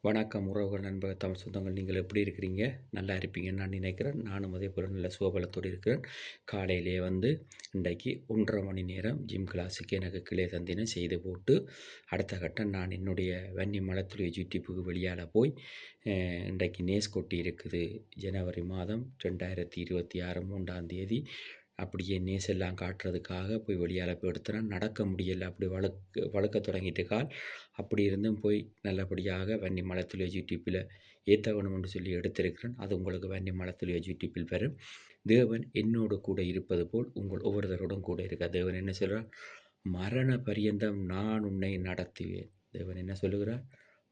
வணக்கம் உறவுகள், நண்பர்கள், தமிழ் சொந்தங்கள், நீங்கள் எப்படி இருக்கிறீங்க? நல்லா இருப்பீங்கன்னு நான் நினைக்கிறேன். நானும் அதே போல் நல்ல சுகபலத்தோடு இருக்கிறேன். காலையிலேயே இன்றைக்கு 1.5 மணி நேரம் ஜிம் கிளாஸுக்கு எனக்கு கிளை தந்தினை செய்து போட்டு, அடுத்த கட்டம் நான் என்னுடைய வன்னி மலத்துறை யூடியூப்புக்கு வெளியால் போய் இன்றைக்கு நேஸ் கொட்டி இருக்குது. ஜனவரி மாதம் 2026 3ஆம் தேதி அப்படியே நேசெல்லாம் காட்டுறதுக்காக போய் வெளியால் போய் எடுத்துறேன். நடக்க முடியலை, அப்படி வழுக்க தொடங்கிட்டு கால். அப்படி இருந்தும் போய் நல்லபடியாக வன்னி மலத்துளிய யூடியூப்பில் ஏற்ற வேணும் என்று சொல்லி எடுத்திருக்கிறேன். அது உங்களுக்கு வன்னி மலத்துளிய யூடியூப்பில் வரும். தேவன் என்னோடு கூட இருப்பது போல் உங்கள் ஒவ்வொருத்தரோடும் கூட இருக்க. தேவன் என்ன சொல்கிறார்? மரண பரியந்தம் நான் உன்னை நடத்துவேன். தேவன் என்ன சொல்லுகிறார்?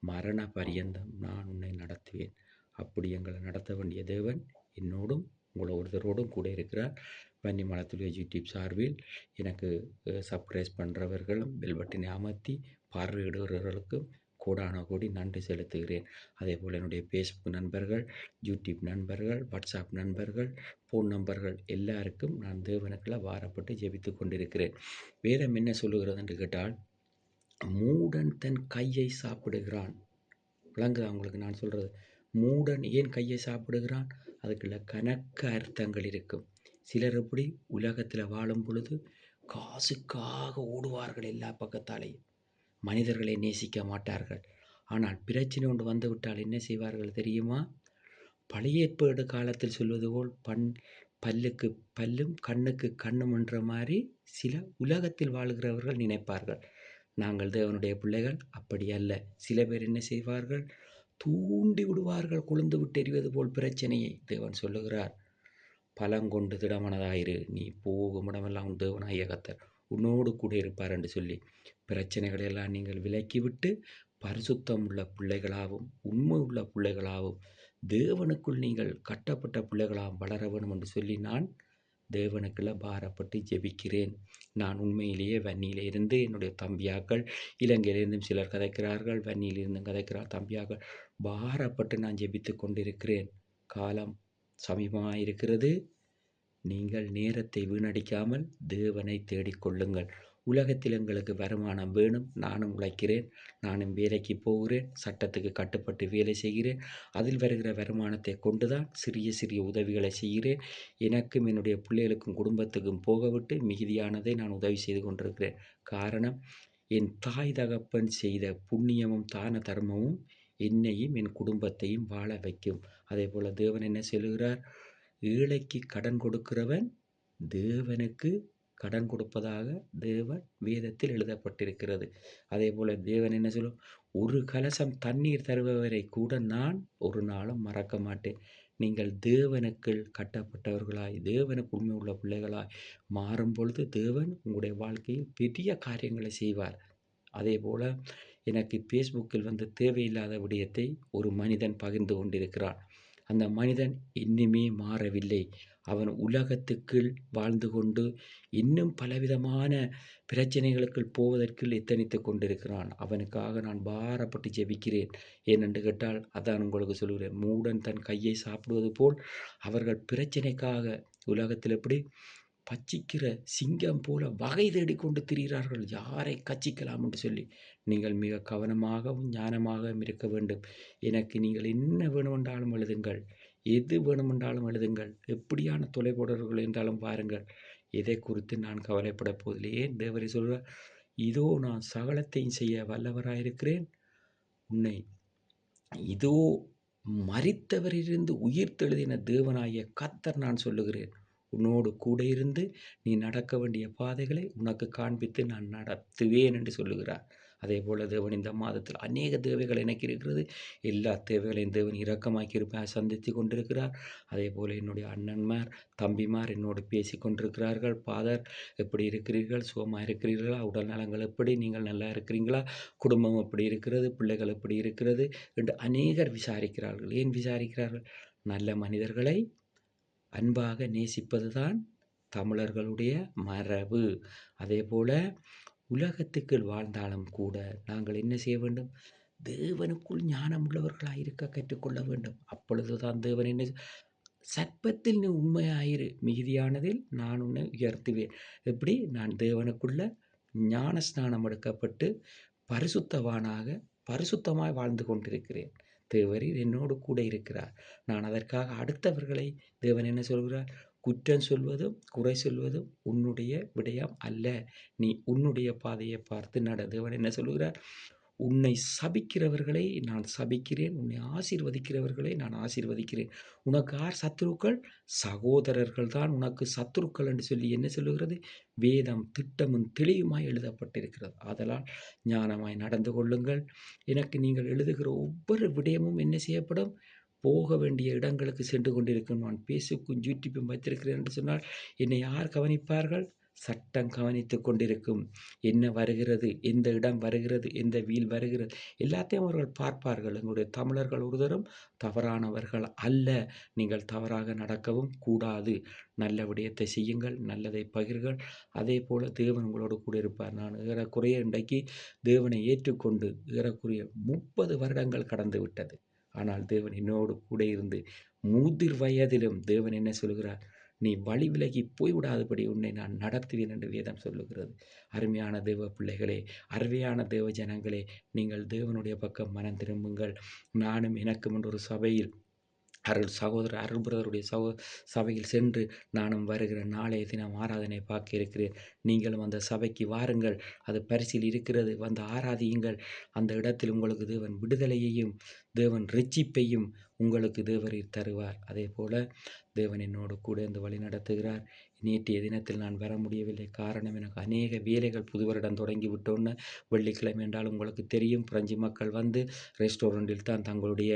மரண பரியந்தம் நான் உன்னை நடத்துவேன். அப்படி எங்களை நடத்த வேண்டிய தேவன் என்னோடும் உங்களை ஒருத்தரோடும் கூட இருக்கிறார். வன்னி மலத்துளிய யூடியூப் சார்பில் எனக்கு சப்ஸ்கிரைப் பண்ணுறவர்களும் பெல் பட்டனை அமர்த்தி பார்வையிடுகிறவர்களுக்கும் கோடான கோடி நன்றி செலுத்துகிறேன். அதே போல் என்னுடைய ஃபேஸ்புக் நண்பர்கள், யூடியூப் நண்பர்கள், வாட்ஸ்அப் நண்பர்கள், ஃபோன் நம்பர்கள் எல்லாருக்கும் நான் தேவனுக்குள்ள வாரப்பட்டு ஜெபித்து கொண்டிருக்கிறேன். வேதம் என்ன சொல்லுகிறது என்று கேட்டால், மூடன் தன் கையை சாப்பிடுகிறான். விளங்குதா உங்களுக்கு நான் சொல்கிறது? மூடன் ஏன் கையை சாப்பிடுகிறான்? அதுக்குள்ள கணக்க அர்த்தங்கள் இருக்கும். சிலர் எப்படி உலகத்தில் வாழும் பொழுது காசுக்காக ஓடுவார்கள் எல்லா பக்கத்தாலேயும். மனிதர்களை நேசிக்க மாட்டார்கள். ஆனால் பிரச்சனை ஒன்று வந்துவிட்டால் என்ன செய்வார்கள் தெரியுமா? பழைய ஏற்பாடு காலத்தில் சொல்வது போல் பல்லுக்கு பல்லும் கண்ணுக்கு கண்ணும் என்ற மாதிரி சில உலகத்தில் வாழ்கிறவர்கள் நினைப்பார்கள். நாங்கள் தேவனுடைய பிள்ளைகள் அப்படி அல்ல. சில பேர் என்ன செய்வார்கள்? தூண்டி விடுவார்கள், கொழுந்து விட்டு எறிவது போல் பிரச்சனையை. தேவன் சொல்லுகிறார், பலங்கொண்டு திடமனதாயிரு, நீ போகும் இடமெல்லாம் உன் தேவனாகிய கர்த்தர் உன்னோடு கூட இருப்பார் என்று சொல்லி பிரச்சனைகளை எல்லாம் நீங்கள் விலக்கிவிட்டு பரிசுத்தம் உள்ள பிள்ளைகளாகவும் உண்மை உள்ள பிள்ளைகளாகவும் தேவனுக்குள் நீங்கள் கட்டப்பட்ட பிள்ளைகளாகவும் வளர வேண்டும் என்று சொல்லி நான் தேவனுக்குள்ள பாரப்பட்டு ஜெபிக்கிறேன். நான் உண்மையிலேயே வன்னியிலே இருந்து என்னுடைய தம்பியாக்கள், இலங்கையிலிருந்தும் சிலர் கதைக்கிறார்கள், வன்னியிலிருந்தும் கதைக்கிறார் தம்பியாக்கள், பாரப்பட்டு நான் ஜெபித்து கொண்டிருக்கிறேன். காலம் சமீபமாக இருக்கிறது. நீங்கள் நேரத்தை வீணடிக்காமல் தேவனை தேடிக்கொள்ளுங்கள். உலகத்தில் எங்களுக்கு வருமானம் வேணும். நானும் உழைக்கிறேன், நானும் வேலைக்கு போகிறேன், சட்டத்துக்கு கட்டுப்பட்டு வேலை செய்கிறேன். அதில் வருகிற வருமானத்தை கொண்டுதான் சிறிய சிறிய உதவிகளை செய்கிறேன். எனக்கும் என்னுடைய பிள்ளைகளுக்கும் குடும்பத்துக்கும் போகவிட்டு மிகுதியானதை நான் உதவி செய்து கொண்டிருக்கிறேன். காரணம், என் தாய் தகப்பன் செய்த புண்ணியமும் தான தர்மமும் என்னையும் என் குடும்பத்தையும் வாழ வைக்கும். அதே போல தேவன் என்ன சொல்லுகிறார்? ஏழைக்கு கடன் கொடுக்கிறவன் தேவனுக்கு கடன் கொடுப்பதாக தேவன் வேதத்தில் எழுதப்பட்டிருக்கிறது. அதே போல தேவன் என்ன சொல்லும்? ஒரு கலசம் தண்ணீர் தருபவரை கூட நான் ஒரு நாளும் மறக்க மாட்டேன். நீங்கள் தேவனுக்கு கட்டப்பட்டவர்களாய், தேவனுக்கு உண்மை உள்ள பிள்ளைகளாய் மாறும் பொழுது தேவன் உங்களுடைய வாழ்க்கையில் பெரிய காரியங்களை செய்வார். அதே போல எனக்கு ஃபேஸ்புக்கில் தேவையில்லாத விடயத்தை ஒரு மனிதன் பகிர்ந்து கொண்டிருக்கிறான். அந்த மனிதன் இன்னுமே மாறவில்லை. அவன் உலகத்துக்குள் வாழ்ந்து கொண்டு இன்னும் பலவிதமான பிரச்சனைகளுக்குள் போவதற்குள் எத்தனித்து கொண்டிருக்கிறான். அவனுக்காக நான் பாரப்பட்டு ஜெபிக்கிறேன். ஏனென்று கேட்டால், அதான் உங்களுக்கு சொல்கிறேன், மூடன் தன் கையை சாப்பிடுவது போல் அவர்கள் பிரச்சனைக்காக உலகத்தில் எப்படி பச்சிக்கிற சிங்கம் போல வகை தேடிக்கொண்டு திரிகிறார்கள், யாரை கச்சிக்கலாம் என்று சொல்லி. நீங்கள் மிக கவனமாகவும் ஞானமாகவும் இருக்க வேண்டும். எனக்கு நீங்கள் என்ன வேணுமென்றாலும் எழுதுங்கள், எது வேணுமென்றாலும் எழுதுங்கள், எப்படியான தொலைபோடர்கள் என்றாலும் பாருங்கள். எதை குறித்து நான் கவலைப்பட போதில்லை. ஏன் தேவரை சொல்கிறார்? இதோ நான் சகலத்தையும் செய்ய வல்லவராயிருக்கிறேன், உன்னை இதோ மரித்தவரிலிருந்து உயிர்த்தெழுதின தேவனாகிய கர்த்தர் நான் சொல்லுகிறேன், உன்னோடு கூட இருந்து நீ நடக்க வேண்டிய பாதைகளை உனக்கு காண்பித்து நான் நடத்துவேன் என்று சொல்லுகிறார். அதே போல தேவன் இந்த மாதத்தில் அநேக தேவைகள் எனக்கு இருக்கிறது. எல்லா தேவைகளையும் தேவன் இரக்கமாக்கி சந்தித்து கொண்டிருக்கிறார். அதே போல என்னுடைய அண்ணன்மார், தம்பிமார் என்னோடு பேசி கொண்டிருக்கிறார்கள். ஃபாதர், எப்படி இருக்கிறீர்கள்? சுகமாக இருக்கிறீர்களா? உடல் நலங்கள் எப்படி? நீங்கள் நல்லா இருக்கிறீங்களா? குடும்பம் எப்படி இருக்கிறது? பிள்ளைகள் எப்படி இருக்கிறது என்று அநேகர் விசாரிக்கிறார்கள். ஏன் விசாரிக்கிறார்கள்? நல்ல மனிதர்களை அன்பாக நேசிப்பதுதான் தமிழர்களுடைய மரபு. அதே போல உலகத்துக்குள் வாழ்ந்தாலும் கூட நாங்கள் என்ன செய்ய வேண்டும்? தேவனுக்குள் ஞானம் உள்ளவர்களாக இருக்க கற்றுக்கொள்ள வேண்டும். அப்பொழுதுதான் தேவன் என்ன, சர்ப்பத்தில் நீ உண்மையாயிரு, மிகுதியானதில் நான் உன்னை உயர்த்துவேன். எப்படி? நான் தேவனுக்குள்ள ஞான ஸ்நானம் எடுக்கப்பட்டு பரிசுத்தவானாக பரிசுத்தமாய் வாழ்ந்து கொண்டிருக்கிறேன். தேவரீர் என்னோடு கூட இருக்கிறார். நான் அதற்காக அடுத்தவர்களை தேவன் என்ன சொல்கிறார்? குற்றம் சொல்வதும், குறை சொல்வதும் உன்னுடைய விடயம் அல்ல. நீ உன்னுடைய பாதையை பார்த்து நட. தேவன் என்ன சொல்கிறார்? உன்னை சபிக்கிறவர்களை நான் சபிக்கிறேன். உன்னை ஆசீர்வதிக்கிறவர்களை நான் ஆசீர்வதிக்கிறேன். உனக்கு யார் சத்துருக்கள்? சகோதரர்கள் தான் உனக்கு சத்துருக்கள் என்று சொல்லி என்ன சொல்லுகிறது? வேதம் திட்டமும் தெளிவுமாய் எழுதப்பட்டிருக்கிறது. ஆதலால் ஞானமாய் நடந்து கொள்ளுங்கள். எனக்கு நீங்கள் எழுதுகிற ஒவ்வொரு விடயமும் என்ன செய்யப்படும்? போக வேண்டிய இடங்களுக்கு சென்று கொண்டிருக்கும். நான் பேசுக்கும் யூடியூப்பும் வைத்திருக்கிறேன் என்று சொன்னால் என்னை யார் கவனிப்பார்கள்? சட்டம் கவனித்துக் கொண்டிருக்கும். என்ன வருகிறது? எந்த இடம் வருகிறது? எந்த வீல் வருகிறது? எல்லாத்தையும் அவர்கள் பார்ப்பார்கள். எங்களுடைய தமிழர்கள் ஒருதரும் தவறானவர்கள் அல்ல. நீங்கள் தவறாக நடக்கவும் கூடாது. நல்ல விடயத்தை செய்யுங்கள். நல்லதை பகிர்கள். அதே போல தேவன் உங்களோடு கூட இருப்பார். நான் ஏறக்குறைய இன்றைக்கு தேவனை ஏற்றுக்கொண்டு ஏறக்குறைய 30 வருடங்கள் கடந்து விட்டது. ஆனால் தேவன் என்னோடு கூட இருந்து முதிர் வயதிலும் தேவன் என்ன சொல்கிறார்? நீ வழி விலகி போய்விடாதபடி உன்னை நான் நடத்துவேன் என்று வேதம் சொல்லுகிறது. அருமையான தேவ பிள்ளைகளே, அருமையான தேவ ஜனங்களே, நீங்கள் தேவனுடைய பக்கம் மனம் திரும்புங்கள். நானும் எனக்கும் என்ற ஒரு சபையில் சகோதரர் அருள் பிரதருடைய சபையில் சென்று நானும் வருகிற நாளைய தினம் ஆராதனை பார்க்க இருக்கிறேன். நீங்களும் அந்த சபைக்கு வாருங்கள். அது பரிசில் இருக்கிறது. வந்து ஆராதியுங்கள். அந்த இடத்தில் உங்களுக்கு தேவன் விடுதலையையும் தேவன் இரட்சிப்பையும் உங்களுக்கு தேவரீர் தருவார். அதே போல தேவன் என்னோடு கூட இருந்து வழி நடத்துகிறார். நேற்றைய தினத்தில் நான் வர முடியவில்லை. காரணம், எனக்கு அநேக வேலைகள் புது வருடம் தொடங்கி விட்டோன்னு. வெள்ளிக்கிழமை என்றால் உங்களுக்கு தெரியும், பிரெஞ்சு மக்கள் வந்து ரெஸ்டாரண்டில் தான் தங்களுடைய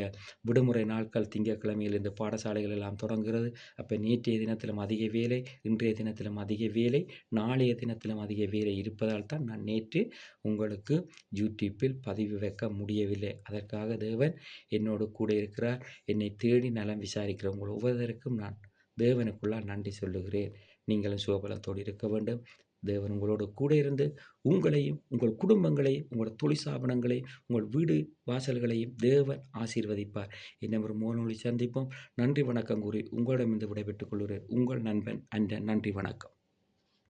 விடுமுறை நாட்கள் திங்கட்கிழமையிலிருந்து பாடசாலைகள் எல்லாம் தொடங்குகிறது. அப்போ நேற்றைய தினத்திலும் அதிக வேலை, இன்றைய தினத்திலும் அதிக வேலை, நாளைய தினத்திலும் அதிக வேலை இருப்பதால் தான் நான் நேற்று உங்களுக்கு யூடியூப்பில் பதிவு வைக்க முடியவில்லை. அதற்காக தேவன் என்னோடு கூட இருக்கிறார். என்னை தேடி நலம் விசாரிக்கிற உங்கள் ஒவ்வொருவருக்கும் நான் தேவனுக்குள்ளால் நன்றி சொல்லுகிறேன். நீங்களும் சுகபலத்தோடு இருக்க வேண்டும். தேவன் உங்களோடு கூட இருந்து உங்களையும் உங்கள் குடும்பங்களையும் உங்கள் தொழிற்சாபனங்களையும் உங்கள் வீடு வாசல்களையும் தேவன் ஆசீர்வதிப்பார். இன்னும் ஒரு முகநூலில் சந்திப்போம். நன்றி வணக்கம் கூறி உங்களிடமிருந்து விடைபெற்றுக் கொள்கிறேன். உங்கள் நண்பன் அன்றன். நன்றி வணக்கம்.